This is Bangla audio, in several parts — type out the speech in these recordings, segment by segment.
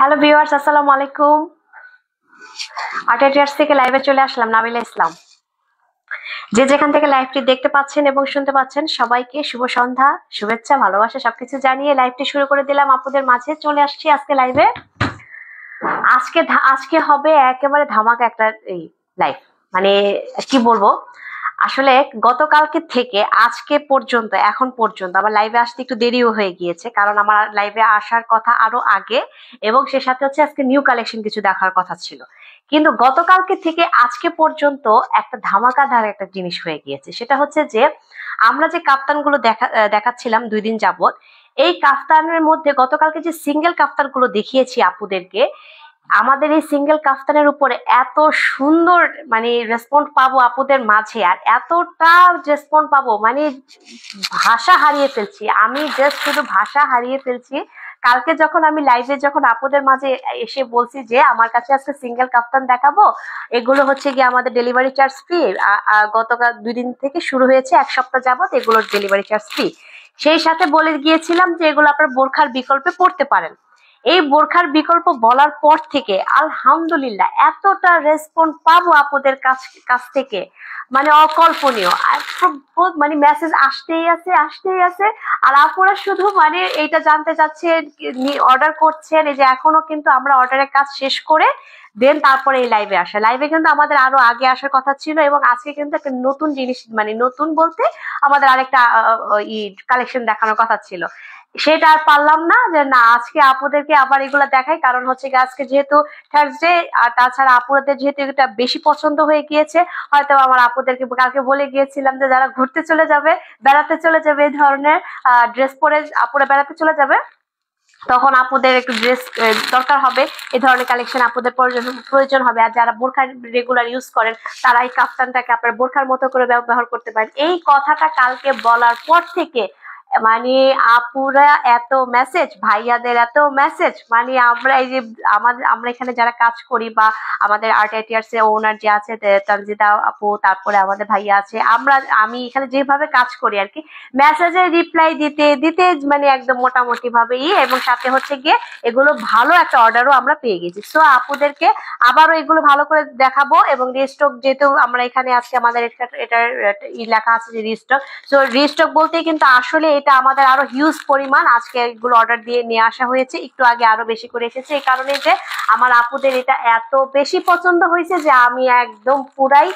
হ্যালো ভিউয়ার্স, আসসালামু আলাইকুম। আর্টেটিয়ার্স থেকে লাইভে চলে আসলাম, নাবিলা ইসলাম। যে যেখান থেকে লাইভটি দেখতে পাচ্ছেন এবং শুনতে পাচ্ছেন সবাইকে শুভ সন্ধ্যা, শুভেচ্ছা, ভালোবাসা সবকিছু জানিয়ে লাইভটি শুরু করে দিলাম। আপনাদের মাঝে চলে আসছি আজকে লাইভে। আজকে হবে একেবারে ধামাকা একটা এই লাইভ। মানে কি বলবো, আসলে গতকালকে থেকে আজকে পর্যন্ত এখন পর্যন্ত আমার লাইভে আসতে একটু দেরিও হয়ে গিয়েছে, কারণ আমার লাইভে আসার কথা আরো আগে, এবং সে সাথে হচ্ছে আজকে নিউ কালেকশন কিছু দেখার কথা ছিল। কিন্তু গতকালকে থেকে আজকে পর্যন্ত একটা ধামাকাদার একটা জিনিস হয়ে গিয়েছে, সেটা হচ্ছে যে আমরা যে কাপ্তানগুলো দেখাচ্ছিলাম 2 দিন যাবত, এই কাফতানের মধ্যে গতকালকে যে সিঙ্গেল কাফতানগুলো দেখিয়েছি আপুদেরকে, আমাদের এই সিঙ্গেল কাফতানের উপরে এত সুন্দর মানে রেসপন্ড পাবো আপুদের মাঝে, আর এতটা রেসপন্ড পাবো মানে ভাষা হারিয়ে ফেলছি আমি, জাস্ট শুধু ভাষা হারিয়ে ফেলছি। কালকে যখন আমি লাইভে যখন আপুদের মাঝে এসে বলছি যে আমার কাছে আজকে সিঙ্গেল কাফতান দেখাবো, এগুলো হচ্ছে গিয়ে আমাদের ডেলিভারি চার্জ ফ্রি, গতকাল 2 দিন থেকে শুরু হয়েছে, 1 সপ্তাহ যাবত এগুলোর ডেলিভারি চার্জ ফ্রি। সেই সাথে বলে গিয়েছিলাম যে এগুলো আপনার বোরখার বিকল্পে পড়তে পারেন। এই বোরখার বিকল্প বলার পর থেকে আলহামদুলিল্লাহ এতটা রেসপন্স পাবো আপনাদের কাছ থেকে, মানে অকল্পনীয়। মানে মেসেজ আসতেই আছে। আর আপনারা শুধু মানে এইটা জানতে চাচ্ছেন, অর্ডার করছেন, এই যে এখনো কিন্তু আমরা অর্ডারের কাজ শেষ করে দেন তারপরে এই লাইভে আসা। লাইভে কিন্তু আমাদের আরো আগে আসার কথা ছিল, এবং আজকে কিন্তু একটা নতুন জিনিস, মানে নতুন বলতে আমাদের আরেকটা কালেকশন দেখানোর কথা ছিল, সেটা আর পারলাম না যে না আজকে আপুদেরকে আবার এগুলা দেখাই। কারণ হচ্ছে কি আজকে যেহেতু থার্সডে, আর তাছাড়া আপুদের যেহেতু এটা বেশি পছন্দ হয়ে গিয়েছে, হয়তো আমার আপুদেরকে কালকে বলে গিয়েছিলাম যে যারা ঘুরতে চলে যাবে, বেড়াতে চলে যাবে, এই ধরনের ড্রেস পরে আপুরা বেড়াতে চলে যাবে, তখন আপুদের একটু ড্রেস দরকার হবে, এই ধরনের কালেকশন আপুদের প্রয়োজন হবে। আর যারা বোরখা রেগুলার ইউজ করেন তারা এই কাফতানটাকে আপনার বোরখার মতো করে ব্যবহার করতে পারেন। এই কথাটা কালকে বলার পর থেকে মানে আপুরা এত মেসেজ, ভাইয়াদের এত মেসেজ, মানে আমরা এই যে আমরা এখানে যারা কাজ করি বা আমাদের আর্ট আইটিয়ার্স এর ওনার যে আছে তানজিদা আপু, তারপরে আমাদের ভাইয়া আছে, আমি এখানে যেভাবে কাজ করি আর কি, মেসেজে রিপ্লাই দিতে দিতে মানে একদম মোটামুটি ভাবে এবং সাথে হচ্ছে গিয়ে এগুলো ভালো একটা অর্ডারও আমরা পেয়ে গেছি। সো আপুদেরকে আবারও এগুলো ভালো করে দেখাবো, এবং রিস্টক যেহেতু আমরা এখানে আজকে আমাদের এটার লেখা আছে যে রিস্টক, সো রিস্টক বলতে কিন্তু আসলে এটা আমাদের আরো হিউজ পরিমাণ আজকে এগুলো অর্ডার দিয়ে নিয়ে আসা হয়েছে, একটু আগে আরো বেশি করে এসেছে, এই কারণে যে আমার আপুদের এটা এত বেশি পছন্দ হয়েছে যে আমি একদম পুরাই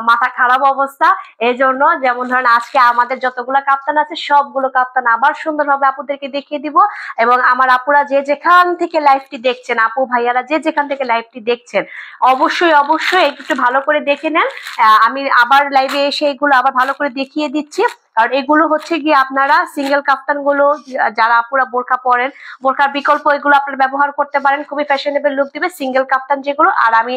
মাথা খারাপ অবস্থা। এই জন্য যেমন ধরেন আজকে আমাদের যতগুলো কাপ্তান আছে সবগুলো কাপ্তান আবার সুন্দরভাবে আপুদেরকে দেখিয়ে দিব, এবং আমার আপুরা যে যেখান থেকে লাইভটি দেখছেন, আপু ভাইয়ারা যে যেখান থেকে লাইভটি দেখছেন, অবশ্যই একটু ভালো করে দেখে নেন। আমি আবার লাইভে এসে এগুলো আবার ভালো করে দেখিয়ে দিচ্ছি, কারণ এগুলো হচ্ছে গিয়ে আপনারা সিঙ্গেল কাফতান গুলো যারা আপুরা বোরকা পরেন, বোরকার বিকল্প এগুলো আপনারা ব্যবহার করতে পারেন, খুবই ফ্যাশনেবল লুক দিবে সিঙ্গেল কাফতান যেগুলো। আর আমি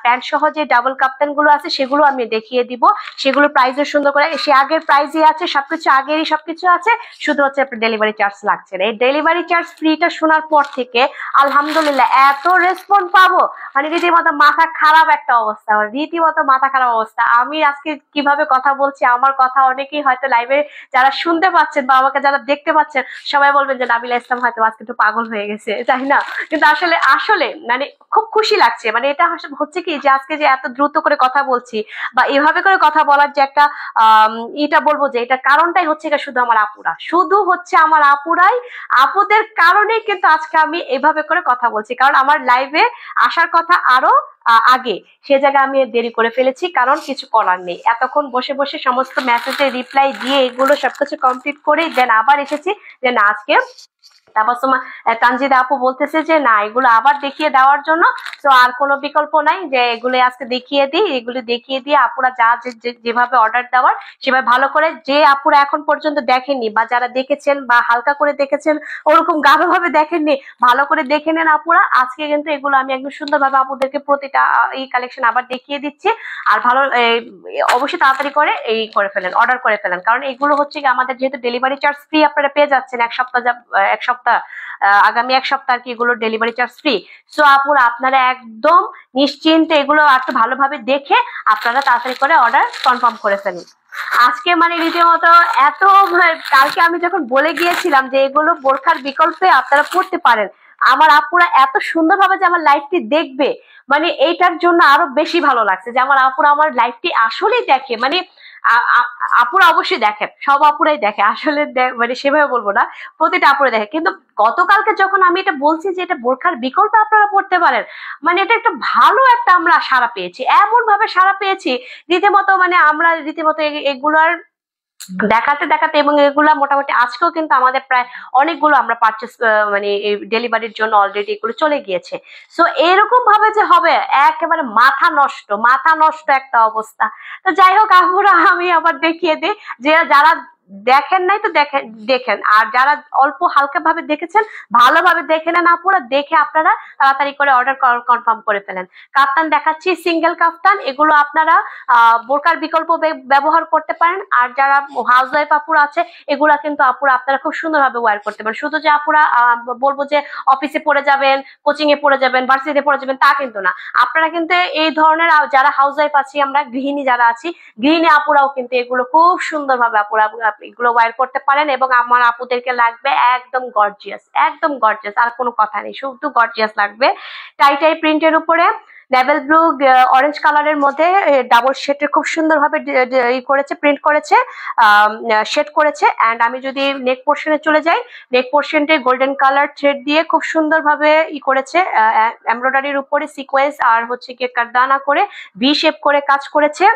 প্যান্ট সহ যে ডাবল কাফতান গুলো আছে সেগুলো আমি দেখিয়ে দিব, সেগুলো প্রাইসও সুন্দর করে, সে আগের প্রাইসই আছে, সবকিছু আগেরই সবকিছু আছে, শুধু হচ্ছে আপনার ডেলিভারি চার্জ লাগছে না। এই ডেলিভারি চার্জ ফ্রিটা শোনার পর থেকে আলহামদুলিল্লাহ এত রেসপন্স পাবো, মানে রীতিমতো মাথা খারাপ একটা অবস্থা, রীতিমতো মাথা খারাপ অবস্থা। আমি আজকে কিভাবে কথা বলছি, আমার কথা অনেকেই হয়তো লাইভে যারা শুনতে পাচ্ছেন বা আমাকে যারা দেখতে পাচ্ছেন সবাই বলবেন যে নাবিলা ইসলাম হয়তো আজকে একটু পাগল হয়ে গেছে, তাই না? কিন্তু আসলে মানে খুব খুশি লাগছে, মানে এটা হচ্ছে কি যে আজকে যে এত দ্রুত করে কথা বলছি বা এভাবে করে কথা বলার যে একটা এটা বলবো যে এটা কারণটাই হচ্ছে শুধু আমার আপুরা, শুধু হচ্ছে আমার আপুরাই, আপুদের কারণেই কিন্তু আজকে আমি এভাবে করে কথা বলছি। কারণ আমার লাইভে আসার কথা আরো আগে, সে জায়গায় আমি দেরি করে ফেলেছি, কারণ কিছু করার নেই, এতক্ষণ বসে বসে সমস্ত মেসেজের রিপ্লাই দিয়ে এগুলো সবকিছু কমপ্লিট করে দেন আবার এসেছি যে না আজকে তাবাসসুমা তানজিদা আপু বলতেছে যে না এগুলো আবার দেখিয়ে দেওয়ার জন্য, তো আর কোনো বিকল্প নাই যে এগুলো আজকে দেখিয়ে দিই, এগুলো দেখিয়ে দিয়ে আপুরা যা যেভাবে অর্ডার দেওয়ার সেভাবে ভালো করে, যে আপুরা এখন পর্যন্ত দেখেননি বা যারা দেখেছেন বা হালকা করে দেখেছেন ওরকম গাঢ় ভাবে দেখেননি, ভালো করে দেখে নেন আপুরা। আজকে কিন্তু এগুলো আমি একদম সুন্দরভাবে আপুদেরকে প্রতিটা এই কালেকশন আবার দেখিয়ে দিচ্ছি। আর ভালো অবশ্যই তাড়াতাড়ি করে করে ফেলেন, অর্ডার করে ফেলেন, কারণ এগুলো হচ্ছে কি আমাদের যেহেতু ডেলিভারি চার্জ ফ্রি আপনারা পেয়ে যাচ্ছেন এক সপ্তাহ আগামী 1 সপ্তাহ আর কি এগুলো ডেলিভারি চার্জ ফ্রি। সো আপুরা আপনারা একদম নিশ্চিন্তে এগুলো একটু ভালোভাবে দেখে আপনারা তাড়াতাড়ি করে অর্ডার কনফার্ম করে ফেলুন। আজকে মানে রীতিমতো কালকে আমি যখন বলে গিয়েছিলাম যে এগুলো বোরখার বিকল্পে আপনারা পড়তে পারেন, আমার আপুরা এত সুন্দরভাবে যে আমার লাইফটি দেখবে, মানে এইটার জন্য আরো বেশি ভালো লাগছে যে আমার আপুরা আমার লাইফটি আসলেই দেখে। মানে আপুরা অবশ্যই দেখে, সব আপুরাই দেখে আসলে, মানে সেভাবে বলবো না, প্রতিটা আপুরা দেখে। কিন্তু গতকালকে যখন আমি এটা বলছি যে এটা বোরখার বিকল্প আপনারা পড়তে পারেন, মানে এটা একটা ভালো একটা আমরা সাড়া পেয়েছি, এমন ভাবে সাড়া পেয়েছি রীতিমতো, মানে আমরা রীতিমতো এগুলার দেখাতে দেখাতে, এবং এগুলা মোটামুটি আজকেও কিন্তু আমাদের প্রায় অনেকগুলো আমরা পারচেস, মানে ডেলিভারির জন্য অলরেডি এগুলো চলে গিয়েছে। সো এরকম ভাবে যে হবে, একেবারে মাথা নষ্ট, মাথা নষ্ট একটা অবস্থা। তো যাই হোক আপুরা, আমি আবার দেখিয়ে দিই যে যারা দেখেন নাই তো দেখেন, দেখেন, আর যারা অল্প হালকা ভাবে দেখেছেন ভালোভাবে দেখে নেন আপুরা, দেখে আপনারা তাড়াতাড়ি করে অর্ডার কনফার্ম করে ফেলেন। কাফতান দেখাচ্ছি, সিঙ্গেল কাফতান, এগুলো আপনারা বোরকার বিকল্প ব্যবহার করতে পারেন। আর যারা হাউস ওয়াইফ আপুরা আছে, এগুলা কিন্তু আপুরা আপনারা খুব সুন্দরভাবে ওয়্যার করতে পারেন। শুধু যে আপুরা বলবো যে অফিসে পড়ে যাবেন, কোচিং এ পড়ে যাবেন, ভার্সিটিতে পড়ে যাবেন, তা কিন্তু না। আপনারা কিন্তু এই ধরনের যারা হাউস ওয়াইফ আছি, আমরা গৃহিণী যারা আছি, গৃহিণী আপুরাও কিন্তু এগুলো খুব সুন্দরভাবে আপুরা এগুলো ওয়্যার করতে পারেন। এবং আমার আপুদেরকে লাগবে একদম গর্জিয়াস, একদম গর্জিয়াস, আর কোনো কথা নেই, শুধু গর্জিয়াস লাগবে। টাই টাই প্রিন্টের উপরে নেভেল ব্লু অরেঞ্জ কালারের মধ্যে ডাবল শেডের খুব সুন্দরভাবে করেছে, প্রিন্ট করেছে, শেড করেছে। এন্ড আমি যদি নেক পোর্শনে চলে যাই, নেক পোর্শনটা গোল্ডেন কালার থ্রেড দিয়ে খুব সুন্দরভাবে করেছে, এমব্রয়ডারির উপরে সিকোয়েন্স আর হচ্ছে কি কারদানা করে ভি শেপ করে কাজ করেছে।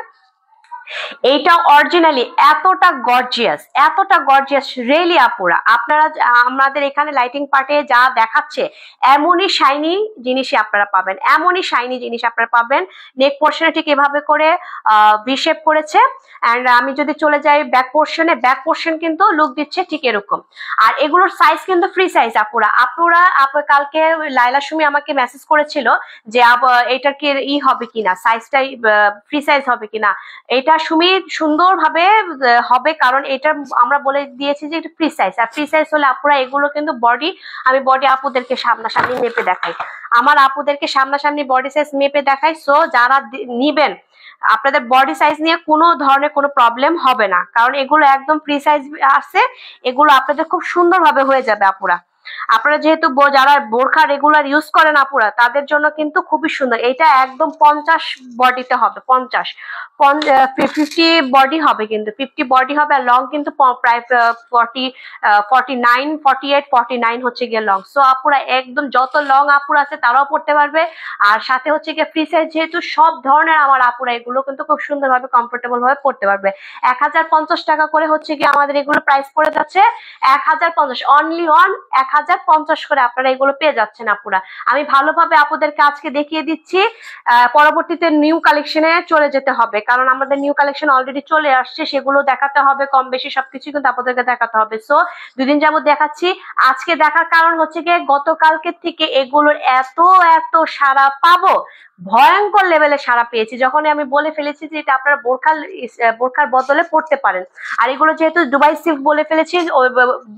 এইটা অরিজিনালি এতটা গর্জিয়াস, এতটা গর্জিয়াস রিয়েলি আপুরা, আপনারা আমাদের এখানে লাইটিং পার্টে যা দেখাচ্ছে এমনই শাইনি জিনিসই আপনারা পাবেন, এমনই শাইনি জিনিস আপনারা পাবেন। নেক পোর্শনে ঠিক এভাবে করে ভি শেপ করেছে। এন্ড আমি যদি চলে যাই ব্যাক পোর্শনে, ব্যাক পোর্শন কিন্তু লুক দিচ্ছে ঠিক এরকম। আর এগুলোর সাইজ কিন্তু ফ্রি সাইজ আপুরা। কালকে লাইলা সুমি আমাকে মেসেজ করেছিল যে এটার কি হবে কিনা, সাইজটাই ফ্রি সাইজ হবে কিনা। এটা সুমি সুন্দরভাবে হবে, কারণ এটা আমরা বলে দিয়েছি যে এটা ফ্রি সাইজ। আর ফ্রি সাইজ হলে আপুরা এগুলো কিন্তু বডি, আমি বডি আপুদেরকে সামনাসামনি মেপে দেখাই, আমার আপুদেরকে সামনাসামনি বডি সাইজ মেপে দেখাই। সো যারা নিবেন, আপনাদের বডি সাইজ নিয়ে কোনো ধরনের কোনো প্রবলেম হবে না, কারণ এগুলো একদম ফ্রি সাইজ আছে, এগুলো আপনাদের খুব সুন্দরভাবে হয়ে যাবে আপুরা। আপনারা যেহেতু যারা বোরখা রেগুলার ইউজ করেন আপুরা, তাদের জন্য কিন্তু খুবই সুন্দর। এটা একদম 50 বডিতে হবে, 50 বডি হবে, কিন্তু 50 বডি হবে। আর লং কিন্তু প্রায় 49 48 49 হচ্ছে গিয়ে লং। সো আপুরা একদম যত লং আপুরা আছে তারাও পড়তে পারবে। আর সাথে হচ্ছে গিয়ে ফ্রি সাইজ, যেহেতু সব ধরনের আমার আপুরা এগুলো কিন্তু খুব সুন্দরভাবে কমফোর্টেবল ভাবে পড়তে পারবে। 1050 টাকা করে হচ্ছে গিয়ে আমাদের এগুলো প্রাইস পড়ে যাচ্ছে, 1050 অনলি অন 1050 করে আপনারা এগুলো পেয়ে যাচ্ছেন আপুরা। আমি ভালোভাবে আপুদেরকে আজকে দেখিয়ে দিচ্ছি, পরবর্তীতে নিউ কালেকশনে চলে যেতে হবে, কারণ আমাদের নিউ কালেকশন অলরেডি চলে আসছে, সেগুলো দেখাতে হবে, কম বেশি সবকিছু কিন্তু আপনাদেরকে দেখাতে হবে। সো দুদিন যাবত দেখাচ্ছি। আজকে দেখার কারণ হচ্ছে গিয়ে গতকালকে থেকে এগুলোর এত এত সাড়া পাবো, ভয়ঙ্কর লেভেলে সাড়া পেয়েছি যখন আমি বলে ফেলেছি যে এটা আপনারা বোরখার বদলে পড়তে পারেন। আর এগুলো যেহেতু দুবাই সিল্ক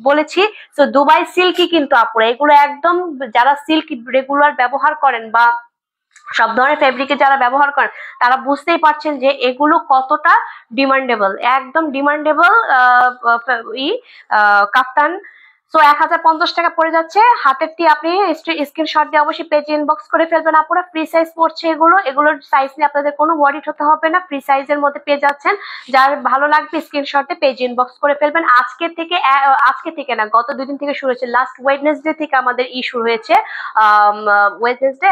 বলেছি, তো দুবাই সিল্কই কিন্তু আপুরা এগুলো একদম, যারা সিল্ক রেগুলার ব্যবহার করেন বা সব ধরনের ফেব্রিকে যারা ব্যবহার করেন, তারা বুঝতেই পারছেন যে এগুলো কতটা ডিমান্ডেবল, একদম ডিমান্ডেবল কাফতান। সো 1050 টাকা পড়ে যাচ্ছে। হাতেরটি আপনি স্ক্রিনশট দিয়ে অবশ্যই পেজে ইনবক্স করে ফেলবেন আপুরা। ফ্রি সাইজ পড়ছে এগুলোর সাইজ নিয়ে আপনাদের কোনো ওয়ারিড হতে হবে না, ফ্রি সাইজের মধ্যে পেয়ে যাচ্ছেন। যার ভালো লাগবে স্ক্রিনশটে পেজে ইনবক্স করে ফেলবেন। আজকে থেকে না, গত দুদিন থেকে শুরু হয়েছে, লাস্ট ওয়েডনেসডে থেকে আমাদের শুরু হয়েছে, ওয়েডনেসডে,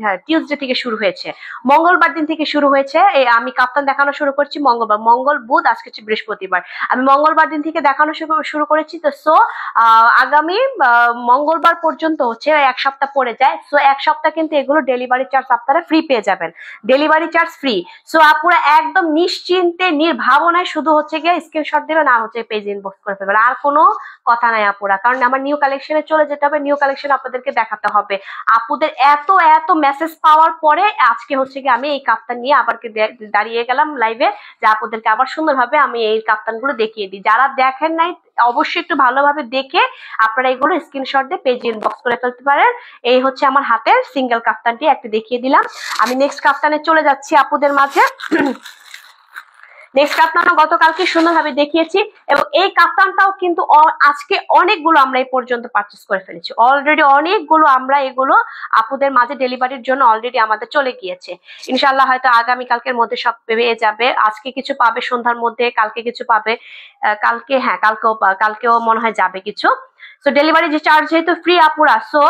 হ্যাঁ টিউসডে থেকে শুরু হয়েছে, মঙ্গলবার দিন থেকে শুরু হয়েছে। আমি কাপ্তান দেখানো শুরু করছি মঙ্গলবার, মঙ্গল বুধ, আজকে হচ্ছে বৃহস্পতিবার, আমি মঙ্গলবার দিন থেকে দেখানো শুরু করেছি। তো সো আগামী মঙ্গলবার পর্যন্ত হচ্ছে এক সপ্তাহ পড়ে যায়। সো এক সপ্তাহ কিন্তু এগুলো ডেলিভারি চার্জ আপনারা ফ্রি পেয়ে যাবেন, ডেলিভারি চার্জ ফ্রি। সো আপনারা একদম নিশ্চিন্তে নির্ভাবনায় শুধু হচ্ছে গিয়ে স্ক্রিনশট দেবেন আর হচ্ছে পেজ ইনবক্স করে ফেলবেন, আর কোনো কথা নাই আপুরা, কারণ আমার নিউ কালেকশনে চলে যেতে হবে, নিউ কালেকশন আপনাদেরকে দেখাতে হবে। আপুদের এত এত মেসেজ পাওয়ার পরে আজকে হচ্ছে গিয়ে আমি এই কাপ্তান নিয়ে আবার দাঁড়িয়ে গেলাম লাইভে, যে আপুদেরকে আবার সুন্দরভাবে আমি এই কাপ্তানগুলো দেখিয়ে দিই। যারা দেখেন নাই অবশ্যই একটু ভালোভাবে দেখে আপনারা এগুলো স্ক্রিনশট দিয়ে পেজে ইনবক্স করে ফেলতে পারেন। এই হচ্ছে আমার হাতের সিঙ্গেল কাপ্তানটি একটু দেখিয়ে দিলাম। আমি নেক্সট কাপ্তানে চলে যাচ্ছি আপুদের মাঝে। নেক্সট কাপ্তানও গতকালকে সুন্দরভাবে দেখিয়েছি, এবং এই কাপ্তানটাও কিন্তু আজকে অনেকগুলো আমরা এই পর্যন্ত পারচেস করে ফেলেছি অলরেডি। অনেকগুলো আমরা এগুলো আপুদের মাঝে ডেলিভারির জন্য অলরেডি আমাদের চলে গিয়েছে। ইনশাল্লাহ হয়তো আগামী কালকের মধ্যে সব পেয়ে যাবে। আজকে কিছু পাবে সন্ধ্যার মধ্যে, কালকে কিছু পাবে, কালকে হ্যাঁ কালকেও মনে হয় যাবে কিছু। তো ডেলিভারি যে চার্জ যেহেতু ফ্রি আপুরা, সো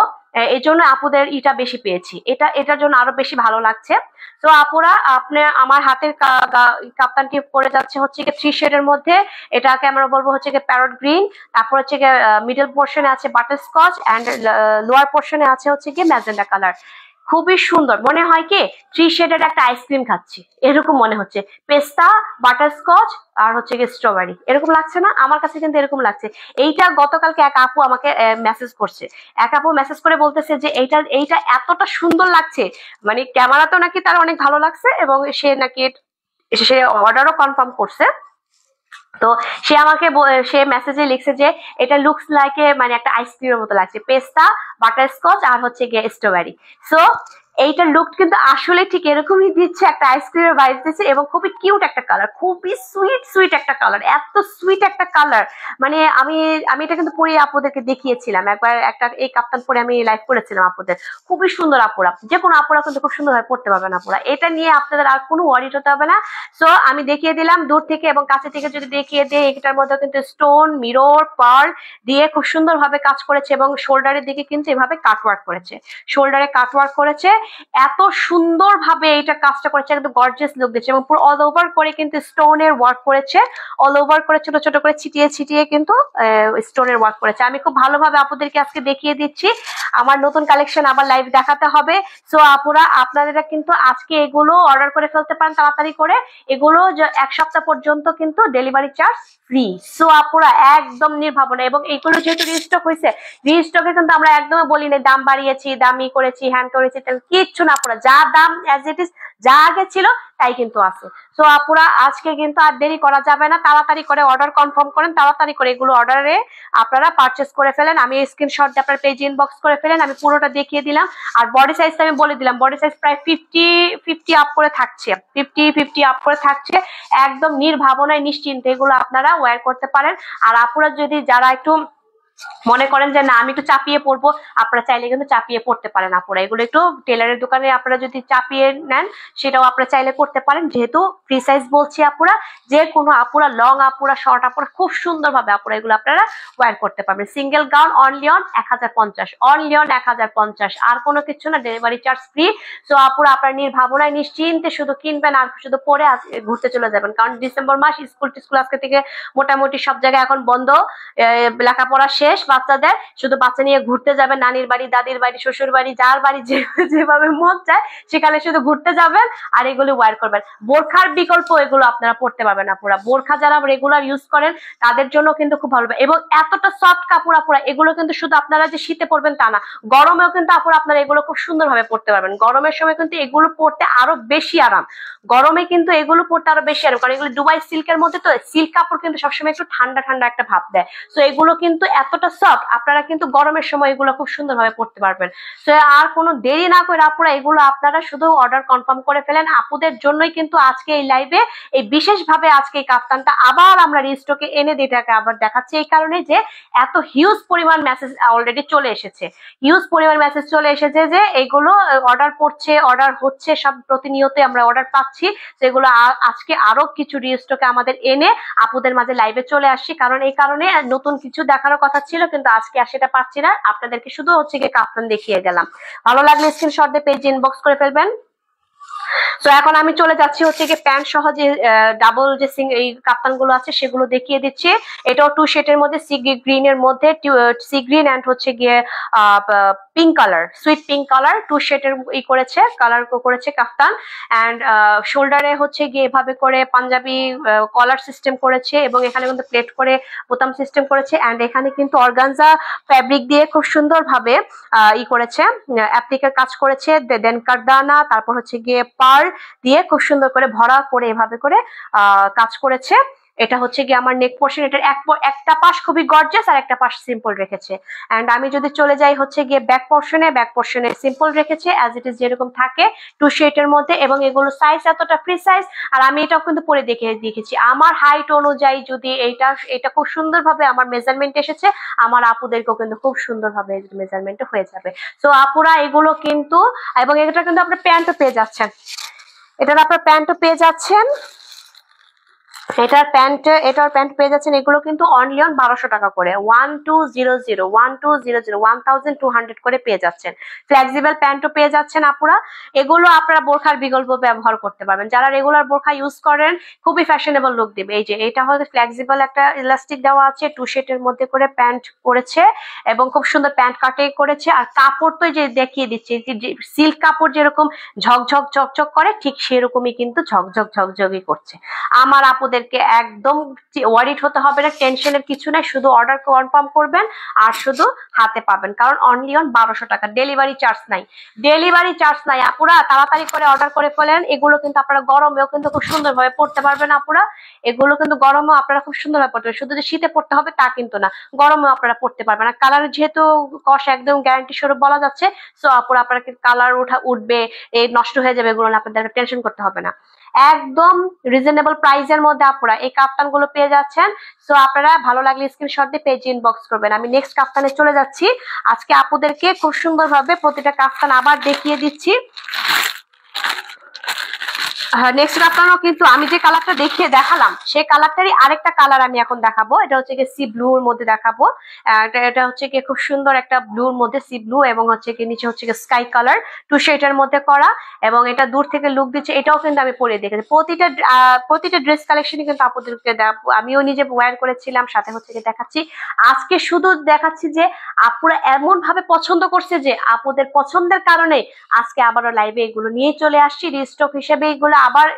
এই জন্য আপুদের ইটা বেশি পেয়েছি, এটার জন্য আরো বেশি ভালো লাগছে। তো আপুরা আপনি আমার হাতের কাপ্তানটি পরে যাচ্ছে হচ্ছে কি 3 শেডের মধ্যে। এটাকে আমরা বলবো হচ্ছে কি প্যারট গ্রিন, তারপর হচ্ছে কি মিডল পোর্শনে আছে বাটারস্কচ এন্ড লোয়ার পোর্শনে আছে হচ্ছে কি ম্যাজেন্ডা কালার। খুবই সুন্দর, মনে হয় কি 3 শেডের একটা আইসক্রিম খাচ্ছি এরকম মনে হচ্ছে। পেস্তা, বাটারস্কচ আর হচ্ছে কি স্ট্রবেরি, এরকম লাগছে না? আমার কাছে কিন্তু এরকম লাগছে। এইটা গতকালকে এক আপু আমাকে মেসেজ করছে, এক আপু মেসেজ করে বলতেছে যে এইটা এতটা সুন্দর লাগছে, মানে ক্যামেরাতেও নাকি তার অনেক ভালো লাগছে, এবং সে নাকি সে অর্ডারও কনফার্ম করছে। তো সে আমাকে সে মেসেজে লিখছে যে এটা লুকস লাইক মানে একটা আইসক্রিমের মতো লাগছে, পেস্তা, বাটারস্কচ আর হচ্ছে গিয়ে স্ট্রবেরি। সো এইটার লুক কিন্তু আসলে ঠিক এরকমই দিচ্ছে, একটা আইসক্রিমের ভাইব দিচ্ছে, এবং খুবই কিউট একটা কালার, খুবই সুইট একটা কালার, এত সুইট একটা কালার। মানে আমি এটা কিন্তু পরে আপুদেরকে দেখিয়েছিলাম একবার, একটা এই কাপ্তান পরে আমি লাইভ করেছিলাম আপুদের। খুবই সুন্দর আপুরা, যে কোনো আপুরা কিন্তু খুব সুন্দরভাবে পড়তে পারবেন আপুরা, এটা নিয়ে আপনাদের আর কোনো ওয়ারি হতে হবে না। সো আমি দেখিয়ে দিলাম দূর থেকে এবং কাছে থেকে যদি দেখিয়ে দিই, এটার মধ্যে কিন্তু স্টোন, মিরর, পার্ল দিয়ে খুব সুন্দরভাবে কাজ করেছে, এবং শোল্ডারের দিকে কিন্তু এভাবে কাটওয়ার্ক করেছে, শোল্ডারে কাটওয়ার্ক করেছে, এত সুন্দরভাবে এটা কাজটা করেছে, একদম গর্জিয়াস লুক দিচ্ছে, এবং পুরো অল ওভার করে কিন্তু স্টোনের ওয়ার্ক করেছে, অল ওভার করে ছোট ছোট করে ছিটিয়ে কিন্তু স্টোনের ওয়ার্ক করেছে। আমি খুব ভালোভাবে আপুদেরকে আজকে দেখিয়ে দিচ্ছি, আমার নতুন কালেকশন আবার লাইভ দেখাতে হবে। সো আপুরা আপনারা কিন্তু আজকে এগুলো অর্ডার করে ফেলতে পারেন তাড়াতাড়ি করে, এগুলো এক সপ্তাহ পর্যন্ত কিন্তু ডেলিভারি চার্জ ফ্রি। সো আপুরা একদম নির্ভাবনা, এবং এইগুলো যেহেতু রিস্টক হয়েছে, রিস্টকে কিন্তু আমরা একদমই বলি না দাম বাড়িয়েছি, দামি করেছি, হ্যান্ড করেছি, কিচ্ছু না আপুরা, যা দাম অ্যাজ ইট ইজ যা আগে ছিল তাই কিন্তু আছে। সো আপুরা আজকে কিন্তু আর দেরি করা যাবে না, তাড়াতাড়ি করে অর্ডার কনফার্ম করেন, তাড়াতাড়ি করে এগুলো অর্ডারে আপনারা পারচেস করে ফেলেন। আমি স্ক্রিনশট দিয়ে আপনার পেজ ইনবক্স করে ফেলেন, আমি পুরোটা দেখিয়ে দিলাম। আর বডি সাইজটা আমি বলে দিলাম, বডি সাইজ প্রায় 50 আপ করে থাকছে, 50 আপ করে থাকছে, একদম নির্ভাবনায় নিশ্চিন্তে এগুলো আপনারা ওয়্যার করতে পারেন। আর আপুরা যদি যারা একটু মনে করেন যে না আমি একটু চাপিয়ে পড়বো, আপনারা চাইলে কিন্তু চাপিয়ে পড়তে পারেন আপুরা, এগুলো একটু টেলারের দোকানে আপনারা যদি চাপিয়ে নেন সেটাও আপনারা চাইলে করতে পারেন। যেহেতু ফ্রি সাইজ বলছি আপুরা, যে কোনো আপুরা, লং আপুরা, শর্ট আপুরা, খুব সুন্দরভাবে আপুরা এগুলো আপনারা ওয়্যার করতে পারবেন। Single gown only on 1050, only on 1050, আর কোনো কিছু না, ডেলিভারি চার্জ ফ্রি। সো আপুরা আপনারা নির্ভাবনায় নিশ্চিন্তে শুধু কিনবেন আর শুধু পরে ঘুরতে চলে যাবেন, কারণ ডিসেম্বর মাস, স্কুল টিস্কুল আজকে থেকে মোটামুটি সব জায়গায় এখন বন্ধ, লেখাপড়া শেষ বাচ্চাদের, শুধু বাচ্চা নিয়ে ঘুরতে যাবেন, নানির বাড়ি, দাদির বাড়ি, শ্বশুর বাড়ি, যার বাড়ি যেভাবে মন চায় সেখানে শুধু ঘুরতে যাবেন আর এগুলো ওয়্যার করবেন। বোরখার বিকল্প এগুলো আপনারা পড়তে পারবেন না পুরা, বোরখা যারা রেগুলার ইউজ করেন তাদের জন্য কিন্তু খুব ভালো, এবং এতটা সফট কাপড় আপুরা, এগুলো কিন্তু শুধু আপনারা যে শীতে পরবেন তা না, গরমেও কিন্তু আপুরা আপনারা এগুলো খুব সুন্দরভাবে পড়তে পারবেন। গরমের সময় কিন্তু এগুলো পরতে আরো বেশি আরাম, গরমে কিন্তু এগুলো পরতে আরো বেশি আরাম, কারণ এগুলো দুবাই সিল্কের মধ্যে, তো সিল্ক কাপড় কিন্তু সবসময় একটু ঠান্ডা ঠান্ডা একটা ভাব দেয়। তো এগুলো কিন্তু এতটা সফট, আপনারা কিন্তু গরমের সময় এগুলো খুব সুন্দরভাবে পড়তে পারবেন। তো আর কোনো দেরি না করে আপুরা এগুলো আপনারা শুধু অর্ডার কনফার্ম করে ফেলেন। আপুদের জন্যই কিন্তু আজকে এই লাইভে এই বিশেষভাবে আজকে এই কাপ্তানটা আবার আমরা রিস্টকে এনে দিটাকে আবার দেখাচ্ছি, এই কারণে যে এত হিউজ পরিমাণ মেসেজ অলরেডি চলে এসেছে, হিউজ পরিমাণ মেসেজ চলে এসেছে যে এইগুলো অর্ডার পড়ছে, অর্ডার হচ্ছে, সব প্রতিনিয়ত আমরা অর্ডার পাচ্ছি। সেগুলো আজকে আরো কিছু রিস্টকে আমাদের এনে আপুদের মাঝে লাইভে চলে আসছি, কারণ এই কারণে নতুন কিছু দেখানোর কথা ছিল কিন্তু আজকে আর সেটা পাচ্ছি না, আপনাদেরকে শুধু হচ্ছে গিয়ে কাপ্তান দেখিয়ে গেলাম। ভালো লাগলে স্ক্রিনশট দিয়ে পেজ ইনবক্স করে ফেলবেন। তো এখন আমি চলে যাচ্ছি হচ্ছে গিয়ে প্যান্ট সহ যে ডাবল যে এই কাপ্তান গুলো আছে সেগুলো দেখিয়ে দিচ্ছি। এটাও 2 শেডের মধ্যে, সি গ্রিন এর মধ্যে, সি গ্রিন এন্ড হচ্ছে গিয়ে pink colour, sweet pink colour, 2 শেডের করেছে, কালার করেছে কাপ্তান। এন্ড শোল্ডারে হচ্ছে গিয়ে এভাবে করে পাঞ্জাবি কলার সিস্টেম করেছে, এবং এখানে কিন্তু প্লেট করে বোতাম সিস্টেম করেছে। এন্ড এখানে কিন্তু অর্গানজা ফ্যাব্রিক দিয়ে খুব সুন্দর ভাবে করেছে, অ্যাপ্লিকের কাজ করেছে, দেন কারদানা, তারপর হচ্ছে গিয়ে পার্ল দিয়ে খুব সুন্দর করে ভরা করে এভাবে করে কাজ করেছে। এটা হচ্ছে গিয়ে আমার নেক পোর্শন, এটার একটা পাশ খুবই গর্জিয়াস আর একটা পাশ সিম্পল রেখেছে। এন্ড আমি যদি চলে যাই হচ্ছে গিয়ে ব্যাক পোর্শনে সিম্পল রেখেছে অ্যাজ ইট ইজ যেরকম থাকে টু শেটের মধ্যে, এবং এগুলো সাইজ এতটা ফ্রি সাইজ। আর আমি এটাও কিন্তু পরে দেখেছি আমার হাইট অনুযায়ী যদি এটা খুব সুন্দরভাবে আমার মেজারমেন্ট এসেছে, আমার আপুদেরকেও কিন্তু খুব সুন্দরভাবে মেজারমেন্ট হয়ে যাবে। সো আপুরা এগুলো কিন্তু, এবং এটা কিন্তু আপনার প্যান্টও পেয়ে যাচ্ছেন, এটার আপনার প্যান্টও পেয়ে যাচ্ছেন, এটার প্যান্ট পেয়ে যাচ্ছেন। এগুলো কিন্তু অনলি অন 1200 টাকা করে, 1200 করে পেয়ে যাচ্ছেন। ফ্লেক্সিবল প্যান্টও পেয়ে যাচ্ছেন আপুরা। এগুলো আপনারা বোরখার বিকল্প ব্যবহার করতে পারবেন, যারা রেগুলার বোরখা ইউজ করেন খুবই ফ্যাশনেবল লুক দিবে। এই যে এটা হচ্ছে ফ্লেক্সিবল একটা ইলাস্টিক দেওয়া আছে, টু শেটের মধ্যে করে প্যান্ট করেছে এবং খুব সুন্দর প্যান্ট কাটিং করেছে। আর কাপড় তো যে দেখিয়ে দিচ্ছে, সিল্ক কাপড় যেরকম ঝকঝক ঝকঝক করে ঠিক সেরকমই কিন্তু ঝকঝক ঝকঝকই করছে। আমার আপুদেরকে একদম ওয়ারিড হতে হবে না, টেনশনের কিছু নাই, শুধু অর্ডার কনফার্ম করবেন আর শুধু হাতে পাবেন, কারণ অনলি অন 1200 টাকা, ডেলিভারি চার্জ নাই। আপুরা তাড়াতাড়ি করে অর্ডার করে ফেলেন। এগুলো কিন্তু আপনারা গরমেও কিন্তু খুব সুন্দরভাবে পড়তে পারবেন আপুরা, এগুলো কিন্তু গরমেও আপনারা খুব সুন্দরভাবে পড়তে পারবেন, শুধু যে শীতে পড়তে হবে তা কিন্তু না, গরমেও আপনারা পড়তে পারবেন। আর কালার যেহেতু কষ একদম গ্যারান্টি স্বরূপ বলা যাচ্ছে, সো আপুরা আপনারা কালার উঠবে, এই নষ্ট হয়ে যাবে, এগুলো আপনাদের টেনশন করতে হবে না। একদম রিজনেবল প্রাইসের মধ্যে আপনারা এই কাফতান গুলো পেয়ে যাচ্ছেন। সো আপনারা ভালো লাগলে স্ক্রিনশট দিয়ে পেজ ইনবক্স করবেন। আমি নেক্সট কাফতানে চলে যাচ্ছি। আজকে আপুদেরকে খুব সুন্দরভাবে প্রতিটা কাফতান আবার দেখিয়ে দিচ্ছি। নেক্সট কালারও কিন্তু আমি যে কালারটা দেখালাম সেই কালারটারই আরেকটা কালার আমি এখন দেখাবো। এটা হচ্ছে কি সি ব্লুর মধ্যে দেখাবো। এটা হচ্ছে কি খুব সুন্দর একটা ব্লুর মধ্যে সি ব্লু, এবং হচ্ছে কি নিচে হচ্ছে কি স্কাই কালার টু শেডের মধ্যে করা, এবং এটা দূর থেকে লুক দিচ্ছে। এটাও কিন্তু আমি পরে দেখেছি, প্রতিটা ড্রেস কালেকশনই কিন্তু আপুদেরকে আমিও নিজে ওয়্যার করেছিলাম, সাথে হচ্ছে কি দেখাচ্ছি। আজকে শুধু দেখাচ্ছি যে আপুরা এমন ভাবে পছন্দ করছে যে আপুদের পছন্দের কারণে আজকে আবারও লাইভে এগুলো নিয়ে চলে আসছি রিস্টক হিসেবে।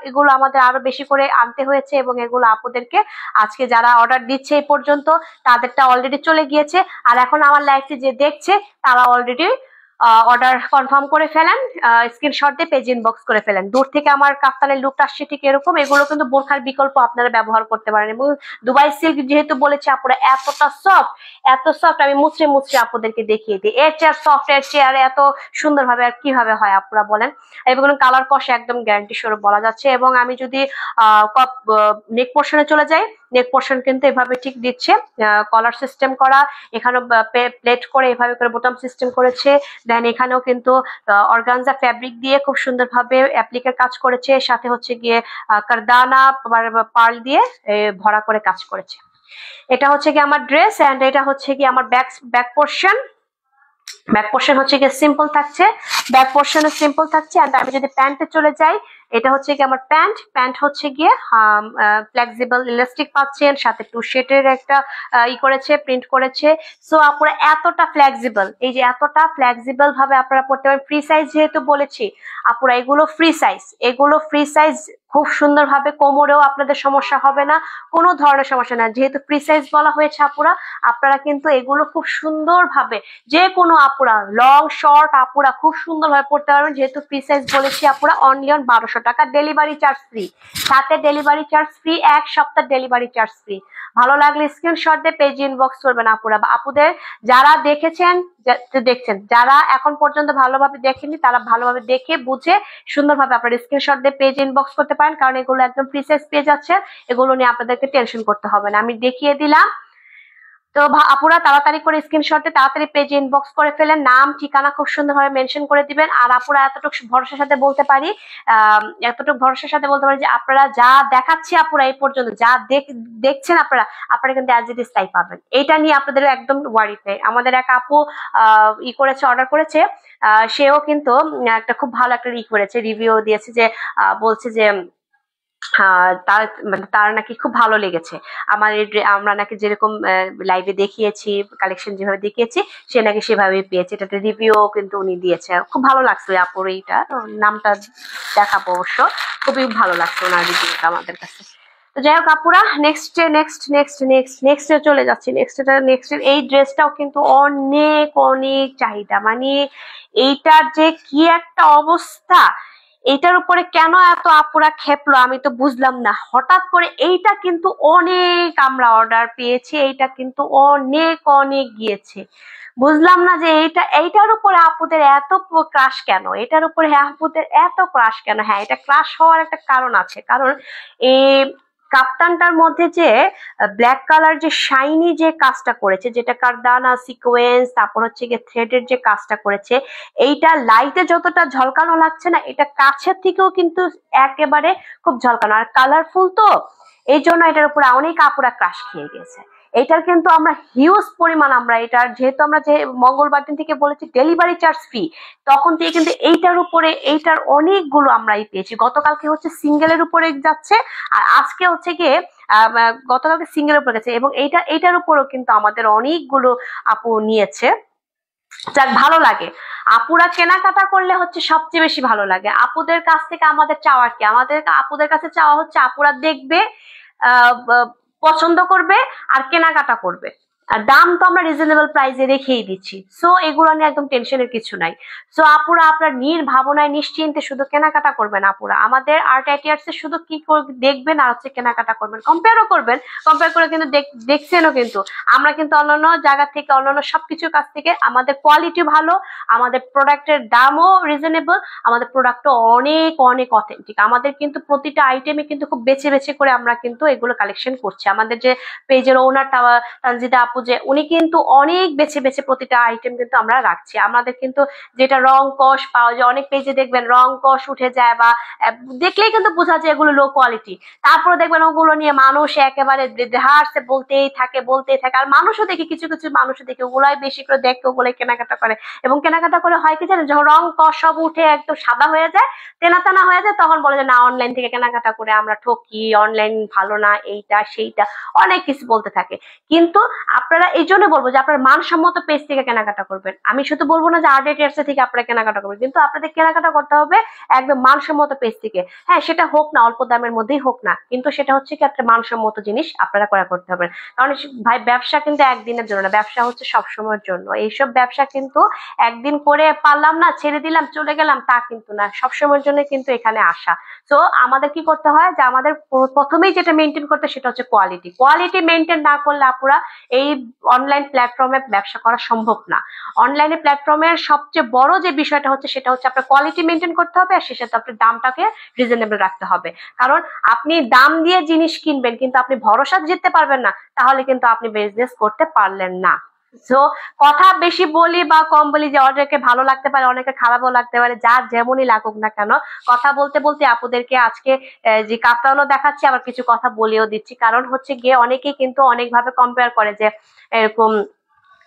এগুলো আমাদের আরো বেশি করে আনতে হয়েছে, এবং এগুলো আপুদেরকে আজকে যারা অর্ডার দিচ্ছে এই পর্যন্ত তাদেরটা অলরেডি চলে গিয়েছে। আর এখন আমার লাইভটি যে দেখছে তারা অলরেডি অর্ডার কনফার্ম করে ফেলেন, স্ক্রিনশট দিয়ে পেজ ইনবক্স করে ফেলেন। দূর থেকে আমার কাফতানের লুকটা আসছে ঠিক এরকম। এগুলো কিন্তু বোরখার বিকল্প আপনারা ব্যবহার করতে পারেন, এবং দুবাই সিল্ক যেহেতু বলেছে আপুরা এতটা সফট, আমি মুচড়ে আপুদেরকে দেখিয়ে দিই। এর চেয়ার সফট, এর চেয়ার এত সুন্দরভাবে আর কিভাবে হয় আপুরা বলেন। এবং কালার কষে একদম গ্যারান্টি স্বরূপ বলা যাচ্ছে। এবং আমি যদি নেক পোর্শনে চলে যাই, নেক পোর্শন কিন্তু এভাবে ঠিক দিচ্ছে, কলার সিস্টেম করা, এখানেও প্লেট করে এভাবে করে বোতাম সিস্টেম করেছে। দেন এখানেও কিন্তু অর্গানজা ফ্যাব্রিক দিয়ে খুব সুন্দরভাবে অ্যাপ্লিকের কাজ করেছে, সাথে হচ্ছে গিয়ে কারদানা পার্ল দিয়ে ভরা করে কাজ করেছে। এটা হচ্ছে কি আমার ড্রেস, এন্ড এটা হচ্ছে কি আমার ব্যাক পোর্শন হচ্ছে গিয়ে সিম্পল থাকছে, ব্যাক পোর্শনে সিম্পল থাকছে। এন্ড আমি যদি প্যান্টে চলে যাই, এটা হচ্ছে কি আমার প্যান্ট হচ্ছে গিয়ে ফ্লেক্সিবল ইলাস্টিক পাচ্ছেন, সাথে টু শেডের একটা করেছে, প্রিন্ট করেছে। সো আপনারা এতটা ফ্লেক্সিবল, এই যে এতটা ফ্লেক্সিবল ভাবে আপনারা পড়তে পারেন। ফ্রি সাইজ যেহেতু বলেছি আপুরা, এগুলো ফ্রি সাইজ খুব সুন্দরভাবে, কোমরেও আপনাদের সমস্যা হবে না, কোনো ধরনের সমস্যা না, যেহেতু ফ্রি সাইজ বলা হয়েছে আপুরা। আপনারা কিন্তু এগুলো খুব সুন্দরভাবে যে কোনো আপুরা, লং শর্ট আপুরা খুব সুন্দরভাবে পড়তে পারবেন, যেহেতু ফ্রি সাইজ বলেছি আপুরা। অনলি অন 1200 টাকা, ডেলিভারি চার্জ ফ্রি, সাথে ডেলিভারি চার্জ ফ্রি, এক সপ্তাহ ডেলিভারি চার্জ ফ্রি। ভালো লাগলে স্ক্রিনশট দিয়ে পেজ ইনবক্স করবেন আপুরা। আপুদের যারা দেখছেন, যারা এখন পর্যন্ত ভালোভাবে দেখেনি, তারা ভালোভাবে দেখে বুঝে সুন্দরভাবে আপনারা স্ক্রিনশট দিয়ে পেজ ইনবক্স করতে পারেন, কারণ এগুলো একদম ফ্রি সাইজ পেয়ে যাচ্ছে, এগুলো নিয়ে আপনাদেরকে টেনশন করতে হবে না, আমি দেখিয়ে দিলাম। তো আপুরা তাড়াতাড়ি করে স্ক্রিনশটে তাড়াতাড়ি পেজ ইনবক্স করে ফেলেন, নাম ঠিকানা খুব সুন্দরভাবে মেনশন করে দিবেন। আর আপুরা এতটুকু ভরসার সাথে বলতে পারি যে আপনারা যা দেখাচ্ছি আপুরা এই পর্যন্ত যা দেখছেন আপনারা কিন্তু অ্যাজ ইট ইজ তাই পাবেন, এটা নিয়ে আপনাদের একদম ওয়ারি নেই। আমাদের এক আপু অর্ডার করেছে, সেও কিন্তু একটা খুব ভালো একটা করেছে, রিভিউ দিয়েছে, যে বলছে যে তার নাকি খুব ভালো লেগেছে আমরা নাকি যেরকম লাইভে দেখিয়েছি, কালেকশন যেভাবে দেখিয়েছি সে নাকি সেভাবে পেয়েছে। এটা রিভিউ কিন্তু উনি দিয়েছে, খুব ভালো লাগছে আপুর। এইটা নামটা দেখাবো অবশ্য, খুবই ভালো লাগছে ওনার রিভিউটা আমাদের কাছে। তো যাই হোক আপুরা, নেক্সটে চলে যাচ্ছি। নেক্সট এই ড্রেসটাও কিন্তু অনেক চাহিদা, মানে এইটার যে কি একটা অবস্থা, এইটার উপরে কেন এত আপুরা খেপলো আমি তো বুঝলাম না। হঠাৎ করে এইটা কিন্তু অনেক আমরা অর্ডার পেয়েছি, এইটা কিন্তু অনেক অনেক গিয়েছে। বুঝলাম না যে এইটার উপরে আপুদের এত ক্রাশ কেন, এটার উপরে আপুদের এত ক্রাশ কেন। হ্যাঁ, এটা ক্রাশ হওয়ার একটা কারণ আছে, কারণ এই কাপ্তানটার মধ্যে যে ব্ল্যাক কালার যে শাইনি যে কাজটা করেছে, যেটা কারদানা সিকোয়েন্স, তারপর হচ্ছে গিয়ে থ্রেডের যে কাজটা করেছে, এইটা লাইটে যতটা ঝলকানো লাগছে না, এটা কাছের থেকেও কিন্তু একেবারে খুব ঝলকানো আর কালারফুল। তো এই জন্য এটার উপরে অনেক আপুরা ক্রাশ খেয়ে গেছে। এটার কিন্তু আমরা হিউজ পরিমাণ, আমরা এটার যেহেতু আমরা যে মঙ্গলবার দিন থেকে বলেছি ডেলিভারি চার্জ ফ্রি, তখন থেকে কিন্তু এইটার উপরে এইটার অনেকগুলো আমরাই পেয়েছি। গতকালকে হচ্ছে সিঙ্গেলের উপরে যাচ্ছে, আর আজকে হচ্ছে গিয়ে গতকালকে সিঙ্গেলের উপরে গেছে, এবং এইটার উপরেও কিন্তু আমাদের অনেকগুলো আপু নিয়েছে। যাক, ভালো লাগে। আপুরা কেনাকাটা করলে হচ্ছে সবচেয়ে বেশি ভালো লাগে। আপুদের কাছ থেকে আমাদের চাওয়া কি, আমাদের আপুদের কাছে চাওয়া হচ্ছে আপুরা দেখবে, পছন্দ করবে আর কেনাকাটা করবে। আর দাম তো আমরা রিজনেবল প্রাইসে রেখেই দিচ্ছি, সো এগুলো নিয়ে একদম টেনশনের কিছু নাই। সো আপুরা আপনার নির্ভাবনায় নিশ্চিন্তে শুধু কেনাকাটা করবেন। আপুরা আমাদের আর্ট আইটিয়ার্স এর শুধু কি দেখবেন আর হচ্ছে কেনাকাটা করবেন, কম্পেয়ারও করবেন। কম্পেয়ার করে কিন্তু দেখছেনও, কিন্তু আমরা কিন্তু অন্যান্য জায়গা থেকে অন্যান্য সবকিছুর কাছ থেকে আমাদের কোয়ালিটি ভালো, আমাদের প্রোডাক্টের দামও রিজনেবল, আমাদের প্রোডাক্টও অনেক অনেক অথেন্টিক। আমাদের কিন্তু প্রতিটা আইটেমে কিন্তু খুব বেছে বেছে করে আমরা কিন্তু এগুলো কালেকশন করছি। আমাদের যে পেজের ওনার তানজিদা আপু, যে উনি কিন্তু অনেক বেছে বেছে প্রতিটা আইটেম কিন্তু আমরা রাখছি। আমাদের কিন্তু যেটা রং কষ পাওয়া যায়, অনেক পেজে দেখবেন রং কষ উঠে যায়, বা দেখলেই কিন্তু বোঝা যায় এগুলো লো কোয়ালিটি। তারপরে দেখবেন ওগুলো নিয়ে মানুষ একেবারে ধারসে বলতেই থাকে বলতেই থাকে। আর মানুষও দেখি, কিছু কিছু মানুষও দেখি ওগুলাই বেশি করে দেখে ওগুলাই কেনাকাটা করে। এবং কেনাকাটা করে হয় কি জানেন, যখন রং কষ সব উঠে একদম সাদা হয়ে যায়, তেনা তেনা হয়ে যায়, তখন বলে যে না, অনলাইন থেকে কেনাকাটা করে আমরা ঠকি, অনলাইন ভালো না, এইটা সেইটা অনেক কিছু বলতে থাকে। কিন্তু আপনারা এই জন্য বলবো যে আপনারা মানসম্মত পেজ থেকে কেনাকাটা করবেন। আমি শুধু বলবো না যে আর্ট থেকে আপনারা কেনাকাটা করবেন, কিন্তু আপনাদের কেনাকাটা করতে হবে একদম মানসম্মত পেজ থেকে। হ্যাঁ, সেটা হোক না অল্প দামের মধ্যেই হোক না, কিন্তু সেটা হচ্ছে কি একটা মানসম্মত জিনিস আপনারা ক্রয় করতে হবে। কারণ ভাই, ব্যবসা কিন্তু একদিনের জন্য না, ব্যবসা হচ্ছে সবসময়ের জন্য। এইসব ব্যবসা কিন্তু একদিন করে পারলাম না, ছেড়ে দিলাম, চলে গেলাম, তা কিন্তু না, সবসময়ের জন্য কিন্তু এখানে আসা। তো আমাদের কি করতে হয়, যে আমাদের প্রথমেই যেটা মেনটেন করতে, সেটা হচ্ছে কোয়ালিটি। কোয়ালিটি মেনটেন না করলে আপুরা এই অনলাইন প্ল্যাটফর্মে ব্যবসা করা সম্ভব না। অনলাইনে প্ল্যাটফর্মের সবচেয়ে বড় যে বিষয়টা হচ্ছে, সেটা হচ্ছে আপনার কোয়ালিটি মেনটেন করতে হবে, আর সে সাথে আপনার দামটাকে রিজনেবল রাখতে হবে। কারণ আপনি দাম দিয়ে জিনিস কিনবেন কিন্তু আপনি ভরসা জিততে পারবেন না, তাহলে কিন্তু আপনি বিজনেস করতে পারলেন না। সো কথা বেশি বলি বা কম বলি, যে অনেকে ভালো লাগতে পারে, অনেকে খারাপও লাগতে পারে, যার যেমনই লাগুক না কেন, কথা বলতে বলতে আপুদেরকে আজকে যে কাপ্তানও দেখাচ্ছি, আবার কিছু কথা বলেও দিচ্ছি। কারণ হচ্ছে গিয়ে অনেকেই কিন্তু অনেক ভাবে কম্পেয়ার করে, যে এরকম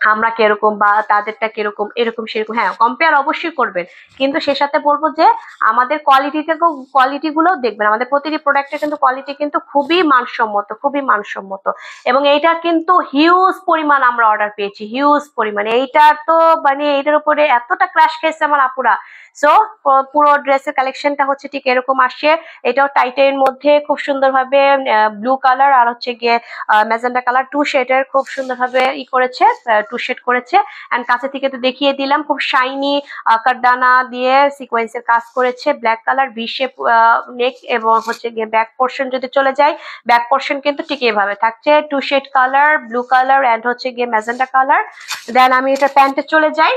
আমরা কিরকম বা তাদেরটা কিরকম, এরকম সেরকম। হ্যাঁ, কম্পেয়ার অবশ্যই করবেন, কিন্তু সে সাথে বলবো যে আমাদের কোয়ালিটি গুলোও দেখবেন। আমাদের প্রতিটি প্রোডাক্টের কিন্তু কোয়ালিটি কিন্তু খুবই মানসম্মত, খুবই মানসম্মত। এবং এইটা কিন্তু হিউজ পরিমাণ আমরা অর্ডার পেয়েছি, হিউজ পরিমাণ। এইটার তো মানে এইটার উপরে এতটা ক্রাশ খেয়েছে আমার আপুরা। সো পুরো ড্রেসের কালেকশনটা হচ্ছে ঠিক এরকম আসে। এটাও টাইটের মধ্যে খুব সুন্দরভাবে ব্লু কালার আর হচ্ছে গিয়ে ম্যাজেন্ডা কালার, টু শেডের খুব সুন্দরভাবে করেছে, টু শেড করেছে। এন্ড কাছে থেকে তো দেখিয়ে দিলাম, খুব শাইনি কারদানা দিয়ে সিকোয়েন্সের কাজ করেছে, ব্ল্যাক কালার ভি শেপ নেক, এবং হচ্ছে গিয়ে ব্যাক পোর্শন যদি চলে যায়, ব্যাক পোর্শন কিন্তু ঠিক এভাবে থাকছে, two shade colour, blue colour and হচ্ছে গিয়ে ম্যাজেন্ডা কালার। দেন আমি এটা প্যান্টে চলে যাই।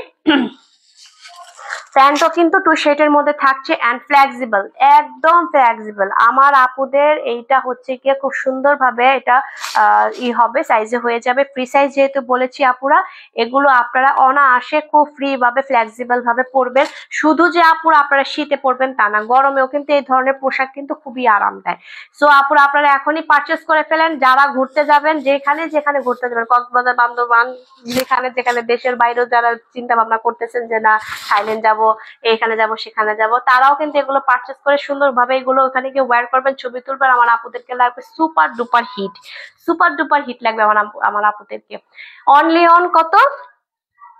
প্যান্টও কিন্তু টু শেডের মধ্যে থাকছে এন্ড ফ্লেক্সিবল, একদম ফ্লেক্সিবল। আমার আপুদের এইটা হচ্ছে গিয়ে খুব সুন্দর ভাবে এটা হবে, সাইজে হয়ে যাবে। ফ্রি সাইজ যেহেতু বলেছি আপুরা, এগুলো আপনারা অনায়াসে খুব ফ্রি ভাবে ফ্লেক্সিবল ভাবে পরবেন। শুধু যে আপুরা আপনারা শীতে পরবেন তা না, গরমেও কিন্তু এই ধরনের পোশাক কিন্তু খুবই আরাম দেয়। সো আপুরা আপনারা এখনই পারচেস করে ফেলেন। যারা ঘুরতে যাবেন, যেখানে যেখানে ঘুরতে যাবেন, কক্সবাজার, বান্দরবান, যেখানে যেখানে দেশের বাইরেও যারা চিন্তা ভাবনা করতেছেন যে না থাইল্যান্ড যাব, এখানে যাব, সেখানে যাব, তারাও কিন্তু এগুলো পারচেস করে সুন্দরভাবে এগুলো ওখানে গিয়ে ওয়্যার করবেন, ছবি তুলবেন। আমার আপুদেরকে লাগবে super duper hit, super duper hit লাগবে আমার আপুদেরকে। অনলি অন কত,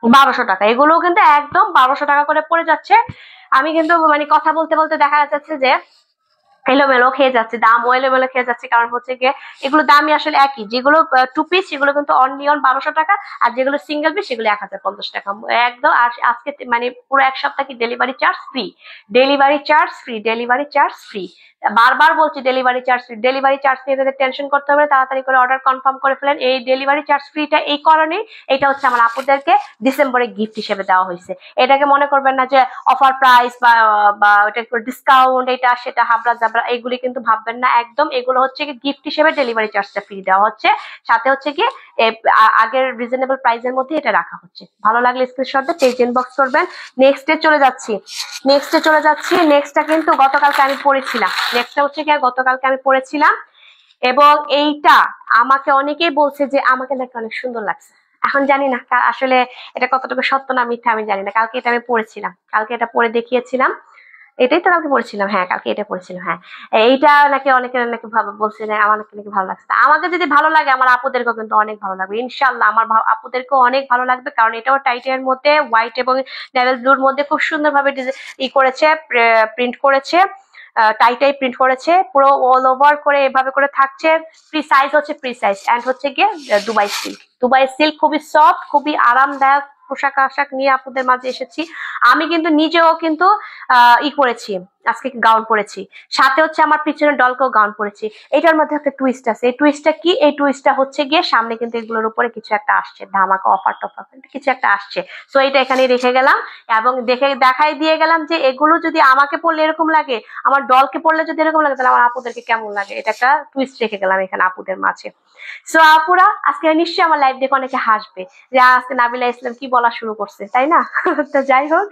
1200 টাকা। এগুলো কিন্তু একদম 1200 টাকা করে পড়ে যাচ্ছে। আমি কিন্তু মানে কথা বলতে বলতে দেখা যাচ্ছে যে এলোমেলো খেয়ে যাচ্ছে, দামও এলোমেলো খেয়ে যাচ্ছে। কারণ হচ্ছে গিয়ে এগুলো দামই আসলে একই, যেগুলো 2 পিস সেগুলো কিন্তু অনলি অন 1200 টাকা, আর যেগুলো সিঙ্গেল পিস সেগুলো 1050 টাকা একদম। আর আজকে মানে পুরো এক সপ্তাহ কি delivery charge free, delivery charge free, delivery charge free. বারবার বলছি delivery charge free, delivery charge নিয়ে তাদের টেনশন করতে হবে না, তাড়াতাড়ি করে অর্ডার কনফার্ম করে ফেলেন। এই ডেলিভারি চার্জ ফ্রিটা এই কারণে, এটা হচ্ছে আমার আপুদেরকে ডিসেম্বরে গিফট হিসেবে দেওয়া হয়েছে। এটাকে মনে করবেন না যে অফার প্রাইস বা বা ওটা ডিসকাউন্ট, এটা সেটা হাবড়া জাবড়া, এগুলি কিন্তু ভাববেন না একদম। এগুলো হচ্ছে কি গিফট হিসেবে ডেলিভারি চার্জটা ফ্রি দেওয়া হচ্ছে, সাথে হচ্ছে কি আগের রিজনেবল প্রাইসের মধ্যে এটা রাখা হচ্ছে। ভালো লাগলে স্ক্রিনশট দিয়ে পেজ ইনবক্স করবেন। নেক্সটে চলে যাচ্ছি, নেক্সটটা কিন্তু গতকালকে আমি পড়েছিলাম, নেক্সটটা হচ্ছে কি গতকালকে আমি পড়েছিলাম, এবং এইটা আমাকে অনেকেই বলছে যে আমাকে নাকি অনেক সুন্দর লাগছে। এখন জানি না আসলে এটা কতটুকু সত্য না মিথ্যা আমি জানি না। কালকে এটা আমি পড়েছিলাম, কালকে এটা পড়ে দেখিয়েছিলাম। এটাই তো কালকে পড়েছিলাম, হ্যাঁ কালকে এটা পড়েছিলাম, হ্যাঁ। এইটা নাকি অনেকে নাকি বলছে যে আমার নাকি ভালো লাগছে। আমাকে যদি ভালো লাগে আমার আপুদেরকেও কিন্তু অনেক ভালো লাগবে ইনশাল্লাহ, আমার আপুদেরকেও অনেক ভালো লাগবে। কারণ এটাও টাইটের মধ্যে হোয়াইট এবং নেভেল ব্লুর মধ্যে খুব সুন্দরভাবে করেছে, প্রিন্ট করেছে, টাই প্রিন্ট করেছে, পুরো অল ওভার করে এভাবে করে থাকছে। ফ্রি সাইজ হচ্ছে ফ্রি সাইজ, এন্ড হচ্ছে গিয়ে দুবাই সিল্ক। দুবাই সিল্ক খুবই সফট, খুবই আরামদায়ক পোশাক আশাক নিয়ে আপনাদের মাঝে এসেছি। আমি কিন্তু নিজেও কিন্তু করেছি, আজকে গাউন পরেছি, সাথে হচ্ছে আমার পিছনে ডলকেও গাউন পরেছি। এটার মধ্যে একটা টুইস্ট আছে। এই টুইস্টটা কি? এই টুইস্টটা হচ্ছে গিয়ে সামনে কিন্তু এগুলোর উপরে কিছু একটা আসছে, ধামাকা অফার টফার কিছু একটা আসছে। সো এটা এখানে রেখে গেলাম এবং দেখাই দিয়ে গেলাম যে এগুলো যদি আমাকে পড়লে এরকম লাগে, আমার ডলকে পড়লে যদি এরকম লাগে, তাহলে আমার আপুদেরকে কেমন লাগে। এটা একটা টুইস্ট রেখে গেলাম এখানে আপুদের মাঝে। সো আপুরা আজকে নিশ্চয়ই আমার লাইভ দেখে অনেকে হাসবে যে আজকে নাবিলা ইসলাম কি বলা শুরু করছে, তাই না? তো যাই হোক,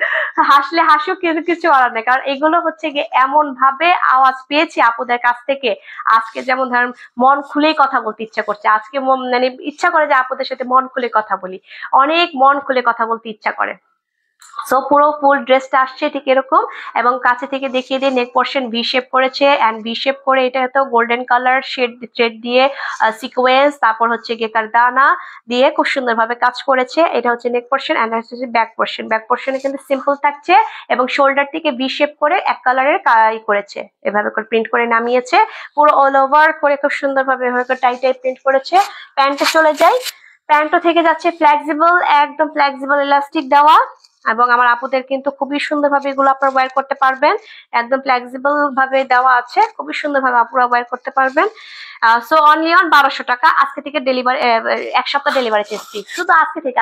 হাসলে হাসুক, কিন্তু কিছু করার নেই। কারণ এগুলো হচ্ছে গিয়ে এমন ভাবে আওয়াজ পেয়েছি আপুদের কাছ থেকে, আজকে যেমন ধরেন মন খুলেই কথা বলতে ইচ্ছা করছে। আজকে মানে ইচ্ছা করে যে আপুদের সাথে মন খুলে কথা বলি, অনেক মন খুলে কথা বলতে ইচ্ছা করে। সো পুরো ফুল ড্রেসটা আসছে ঠিক এরকম, এবং কাছে থেকে দেখিয়ে দিয়ে নেক পোর্শন ভি শেপ করেছে, এন্ড ভি শেপ করে এটা তো গোল্ডেন কালার শেড থ্রেড দিয়ে সিকোয়েন্স, তারপর হচ্ছে গিয়ে কারদানা দিয়ে খুব সুন্দরভাবে কাজ করেছে। এটা হচ্ছে নেক পোর্শন, এন্ড হচ্ছে ব্যাক পোর্শন। ব্যাক পোর্শনে কিন্তু সিম্পল থাকছে এবং শোল্ডার থেকে ভি শেপ করে এক কালারের করেছে, এভাবে করে প্রিন্ট করে নামিয়েছে। পুরো অল ওভার করে খুব সুন্দরভাবে এভাবে করে টাই প্রিন্ট করেছে। প্যান্টে চলে যাই, প্যান্টও থেকে যাচ্ছে ফ্লেক্সিবল, একদম ফ্লেক্সিবল ইলাস্টিক দেওয়া, এবং আমার আপুদের কিন্তু খুবই সুন্দরভাবে এগুলো আপনারা ওয়্যার করতে পারবেন। একদম ফ্লেক্সিবল ভাবে দেওয়া আছে, খুবই সুন্দরভাবে আপুরা ওয়্যার করতে পারবেন। সো অনলি অন 1200 টাকা। আজকে থেকে ডেলিভারি, এক সপ্তাহ ডেলিভারি চার্জ ফ্রি। শুধু আজকে থেকে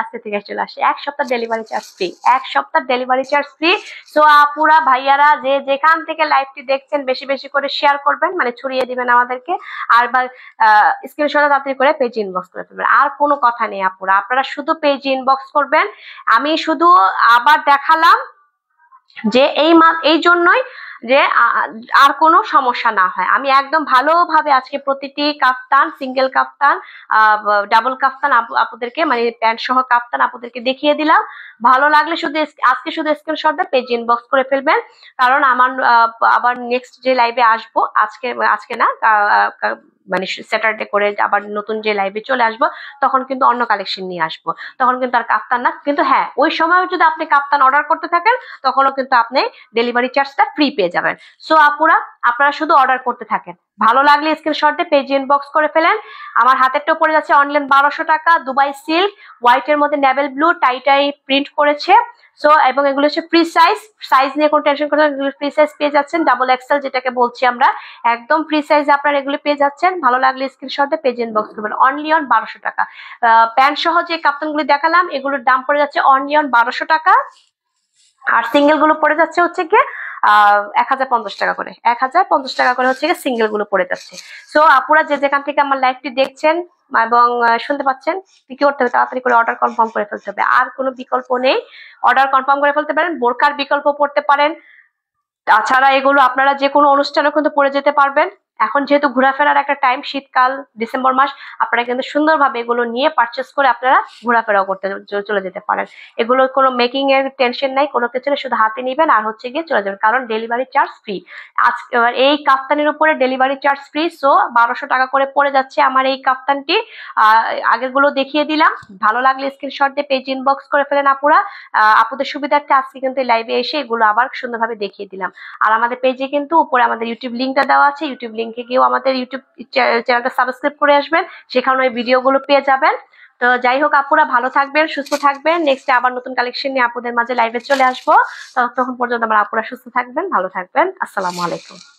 চলে আসে, এক সপ্তাহ ডেলিভারি চার্জ ফ্রি, এক সপ্তাহ ডেলিভারি চার্জ ফ্রি। সো আপুরা ভাইয়ারা যে যেখান থেকে লাইভটি দেখছেন বেশি বেশি করে শেয়ার করবেন, মানে ছড়িয়ে দিবেন আমাদেরকে। আর বা স্ক্রিনশট তাড়াতাড়ি করে পেজ ইনবক্স করে ফেলবেন। আর কোনো কথা নেই আপুরা, আপনারা শুধু পেজ ইনবক্স করবেন। আমি শুধু আবার দেখালাম যে এই জন্যই যে আর কোনো সমস্যা না হয়। আমি একদম ভালোভাবে আজকে প্রতিটি কাফতান, সিঙ্গেল কাফতান, ডাবল কাফতান আপুদেরকে, মানে প্যান্ট সহ কাফতান আপুদেরকে দেখিয়ে দিলাম। ভালো লাগলে শুধু আজকে শুধু স্ক্রিনশট দিয়ে পেজ ইনবক্স করে ফেলবেন। কারণ আমার আবার নেক্সট যে লাইভে আসবো, আজকে না, মানে স্যাটারডে করে আবার নতুন যে লাইভে চলে আসবো, তখন কিন্তু অন্য কালেকশন নিয়ে আসবো। তখন কিন্তু আর কাপ্তান না, কিন্তু হ্যাঁ ওই সময় যদি আপনি কাপ্তান অর্ডার করতে থাকেন তখনও কিন্তু আপনি ডেলিভারি চার্জটা ফ্রি পেয়ে যাবেন। সো আপুরা আপনারা শুধু অর্ডার করতে থাকেন, ভালো লাগলে স্ক্রিনশট দিয়ে পেজ ইনবক্স করে ফেলেন। আমার হাতেরটা পড়ে যাচ্ছে অনলাইন 1200 টাকা, দুবাই সিল্ক, হোয়াইটের মধ্যে নেভেল ব্লু টাই প্রিন্ট করেছে। সো এবং এগুলো হচ্ছে ফ্রি সাইজ, সাইজ নিয়ে কোনো টেনশন করতে হবে, ফ্রি সাইজ পেয়ে যাচ্ছেন, ডাবল এক্সেল যেটাকে বলছি আমরা, একদম ফ্রি সাইজে আপনারা এগুলো পেয়ে যাচ্ছেন। ভালো লাগলে স্ক্রিনশট দিয়ে পেজ ইনবক্স করবেন। অনলি অন 1200 টাকা। প্যান্ট সহ যে কাপ্তানগুলি দেখালাম এগুলোর দাম পড়ে যাচ্ছে অনলি অন 1200 টাকা, আর সিঙ্গেল গুলো পড়ে যাচ্ছে হচ্ছে গিয়ে 1050 টাকা করে, 1050 টাকা করে হচ্ছে গিয়ে সিঙ্গেল গুলো পড়ে যাচ্ছে। সো আপুরা যে যেখান থেকে আমার লাইভটি দেখছেন এবং শুনতে পাচ্ছেন, কি করতে হবে, তাড়াতাড়ি করে অর্ডার কনফার্ম করে ফেলতে হবে, আর কোনো বিকল্প নেই। অর্ডার কনফার্ম করে ফেলতে পারেন, বোরকার বিকল্প পড়তে পারেন। তাছাড়া এগুলো আপনারা যে কোনো অনুষ্ঠানে কিন্তু পরে যেতে পারবেন, এখন যেহেতু ঘোরাফেরার একটা টাইম, শীতকাল, ডিসেম্বর মাস, আপনারা কিন্তু সুন্দরভাবে এগুলো নিয়ে পারচেস করে আপনারা ঘোরাফেরাও করতে চলে যেতে পারেন। এগুলোর কোনো মেকিং এর টেনশন নাই, কোনো কিছু না, শুধু হাতে নিবেন আর হচ্ছে গিয়ে চলে যাবেন, কারণ ডেলিভারি চার্জ ফ্রি। আজকে এই কাফতানের উপরে ডেলিভারি চার্জ ফ্রি, সো 1200 টাকা করে পড়ে যাচ্ছে আমার এই কাফতানটি। আগেগুলো দেখিয়ে দিলাম, ভালো লাগলে স্ক্রিনশট দিয়ে পেজ ইনবক্স করে ফেলেন আপুরা। আপুদের সুবিধার্থে আজকে কিন্তু লাইভে এসে এগুলো আবার সুন্দরভাবে দেখিয়ে দিলাম। আর আমাদের পেজে কিন্তু উপরে আমাদের ইউটিউব লিঙ্কটা দেওয়া আছে, ইউটিউব লিঙ্কে গিয়েও আমাদের ইউটিউব চ্যানেলটা সাবস্ক্রাইব করে আসবেন, সেখানে ওই ভিডিওগুলো পেয়ে যাবেন। তো যাই হোক আপুরা, ভালো থাকবেন, সুস্থ থাকবেন, নেক্সট আবার নতুন কালেকশন নিয়ে আপুদের মাঝে লাইভে চলে আসবো। তখন পর্যন্ত আমার আপুরা সুস্থ থাকবেন, ভালো থাকবেন। আসসালামু আলাইকুম।